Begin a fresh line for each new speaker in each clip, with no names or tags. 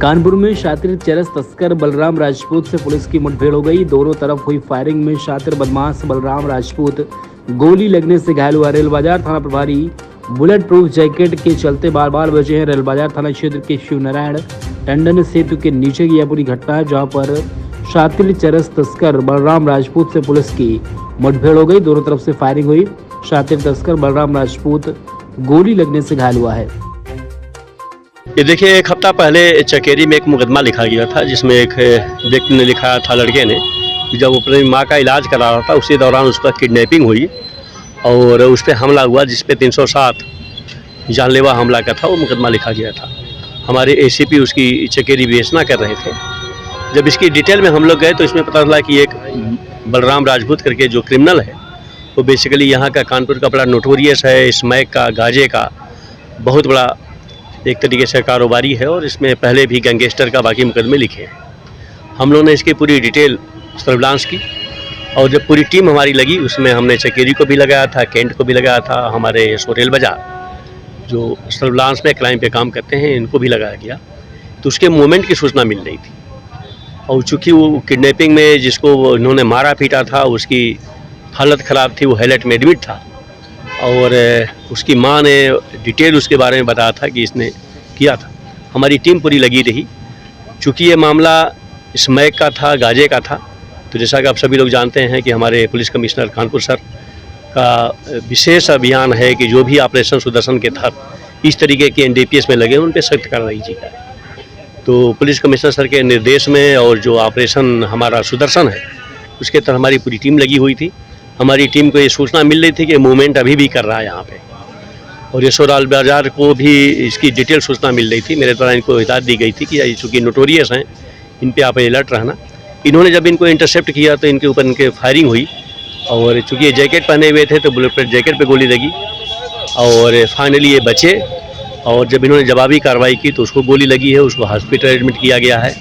कानपुर में शातिर चरस तस्कर बलराम राजपूत से पुलिस की मुठभेड़ हो गई। दोनों तरफ हुई फायरिंग में शातिर बदमाश बलराम राजपूत गोली लगने से घायल हुआ। रेल बाजार थाना प्रभारी बुलेट प्रूफ जैकेट के चलते बार बार बचे हैं। रेल बाजार थाना क्षेत्र के शिवनारायण टंडन सेतु के नीचे की यह पूरी घटना है, जहां पर शातिर चरस तस्कर बलराम राजपूत से पुलिस की मुठभेड़ हो गई। दोनों तरफ से फायरिंग हुई। शातिर तस्कर बलराम राजपूत गोली लगने से घायल हुआ है।
ये देखिए, एक हफ्ता पहले चकेरी में एक मुकदमा लिखा गया था, जिसमें एक व्यक्ति ने लिखा था, लड़के ने, कि जब वो अपनी माँ का इलाज करा रहा था उसी दौरान उसका किडनैपिंग हुई और उस पर हमला हुआ, जिस पे 307 जानलेवा हमला का था वो मुकदमा लिखा गया था। हमारे एसीपी उसकी चकेरी विवेचना कर रहे थे। जब इसकी डिटेल में हम लोग गए तो इसमें पता चला कि एक बलराम राजपूत करके जो क्रिमिनल है वो बेसिकली यहाँ का कानपुर का बड़ा नोटोरियस है, स्मैक का, गांजे का बहुत बड़ा एक तरीके से कारोबारी है और इसमें पहले भी गैंगस्टर का बाकी मुकदमे लिखे हैं। हम लोगों ने इसकी पूरी डिटेल सर्विलांस की और जब पूरी टीम हमारी लगी उसमें हमने चकेरी को भी लगाया था, कैंट को भी लगाया था, हमारे रेल बाजार जो सर्विलांस में क्राइम पे काम करते हैं इनको भी लगाया गया। तो उसके मूवमेंट की सूचना मिल रही थी और चूँकि वो किडनैपिंग में जिसको इन्होंने मारा पीटा था उसकी हालत ख़राब थी, वो हाईलाइट में एडमिट था और उसकी माँ ने डिटेल उसके बारे में बताया था कि इसने किया था। हमारी टीम पूरी लगी रही। चूँकि ये मामला स्मैक का था, गांजे का था, तो जैसा कि आप सभी लोग जानते हैं कि हमारे पुलिस कमिश्नर कानपुर सर का विशेष अभियान है कि जो भी ऑपरेशन सुदर्शन के तहत इस तरीके के एनडीपीएस में लगे उन पर सख्त कार्रवाई की जाए। तो पुलिस कमिश्नर सर के निर्देश में और जो ऑपरेशन हमारा सुदर्शन है उसके तहत हमारी पूरी टीम लगी हुई थी। हमारी टीम को ये सूचना मिल रही थी कि मूवमेंट अभी भी कर रहा है यहाँ पे और यशोलाल बाजार को भी इसकी डिटेल सूचना मिल रही थी। मेरे द्वारा इनको हिदायत दी गई थी कि चूँकि नोटोरियस हैं इन पे आप अलर्ट रहना। इन्होंने जब इनको इंटरसेप्ट किया तो इनके ऊपर इनके फायरिंग हुई और चूँकि ये जैकेट पहने हुए थे तो बुलेट प्रूफ जैकेट पे गोली लगी और फाइनली ये बचे और जब इन्होंने जवाबी कार्रवाई की तो उसको गोली लगी है, उसको हॉस्पिटल एडमिट किया गया है।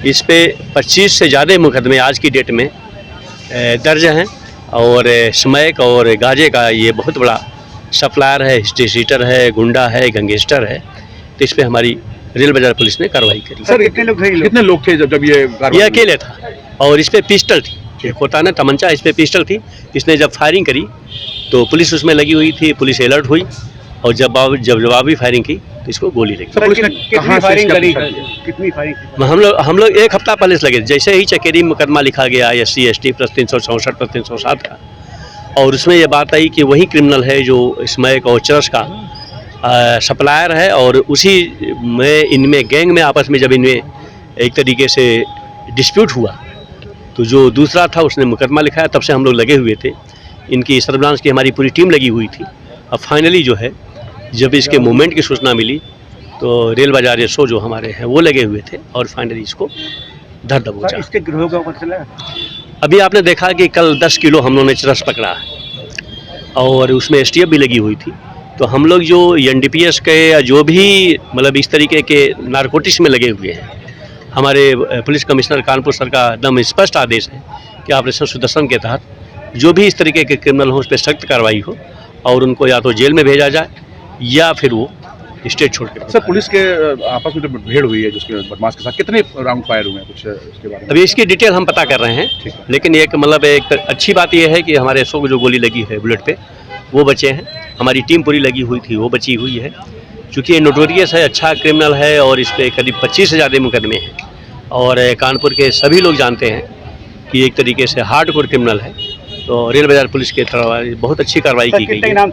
इस पर 25 से ज़्यादा मुकदमे आज की डेट में दर्ज हैं और स्मैक और गांजे का ये बहुत बड़ा सप्लायर है, डिस्ट्रीब्यूटर है, गुंडा है, गैंगस्टर है। तो इस पर हमारी रेल बाजार पुलिस ने कार्रवाई करी।
सर कितने लोग थे जब ये
अकेले था और इस पर पिस्टल थी, एक होता है ना तमंचा, इस पर पिस्टल थी। इसने जब फायरिंग करी तो पुलिस उसमें लगी हुई थी, पुलिस अलर्ट हुई और जब जवाबी फायरिंग की तो इसको गोली लगी।
कितनी फायरिंग करी? कितनी फायरिंग?
हम लोग एक हफ्ता पहले से लगे। जैसे ही चकेरी मुकदमा लिखा गया SC ST प्लस 364 प्लस 307 का और उसमें ये बात आई कि वही क्रिमिनल है जो स्मैक और चरस का सप्लायर है और उसी में इनमें गैंग में आपस में जब इनमें एक तरीके से डिस्प्यूट हुआ तो जो दूसरा था उसने मुकदमा लिखाया। तब से हम लोग लगे हुए थे, इनकी सर्विलांस की हमारी पूरी टीम लगी हुई थी। अब फाइनली जो है जब इसके मूवमेंट की सूचना मिली तो रेल बाजार SO जो हमारे हैं वो लगे हुए थे और फाइनली इसको धर दबोचा।
इसके गिरोह का पता चला?
अभी आपने देखा कि कल 10 किलो हम लोगों ने चरस पकड़ा है और उसमें STF भी लगी हुई थी। तो हम लोग जो NDPS के या जो भी मतलब इस तरीके के नारकोटिक्स में लगे हुए हैं, हमारे पुलिस कमिश्नर कानपुर सर का एकदम स्पष्ट आदेश है कि ऑपरेशन सुदर्शन के तहत जो भी इस तरीके के क्रिमिनल हो उस पर सख्त कार्रवाई हो और उनको या तो जेल में भेजा जाए या फिर वो स्टेट छोड़ के।
सर पुलिस के आपस में जो भीड़ हुई है जिसके बदमाश के साथ, कितने राउंड फायर हुए हैं कुछ इसके बारे में?
अभी इसकी डिटेल हम पता कर रहे हैं, लेकिन एक मतलब एक अच्छी बात यह है कि हमारे SO को जो गोली लगी है बुलेट पे वो बचे हैं। हमारी टीम पूरी लगी हुई थी, वो बची हुई है। चूँकि ये नोटोरियस है, अच्छा क्रिमिनल है और इस पर करीब 25 से ज़्यादा मुकदमे हैं और कानपुर के सभी लोग जानते हैं कि एक तरीके से हार्डकोर क्रिमिनल है। तो रेल बाजार पुलिस के तरफ बहुत अच्छी कार्रवाई की गई है।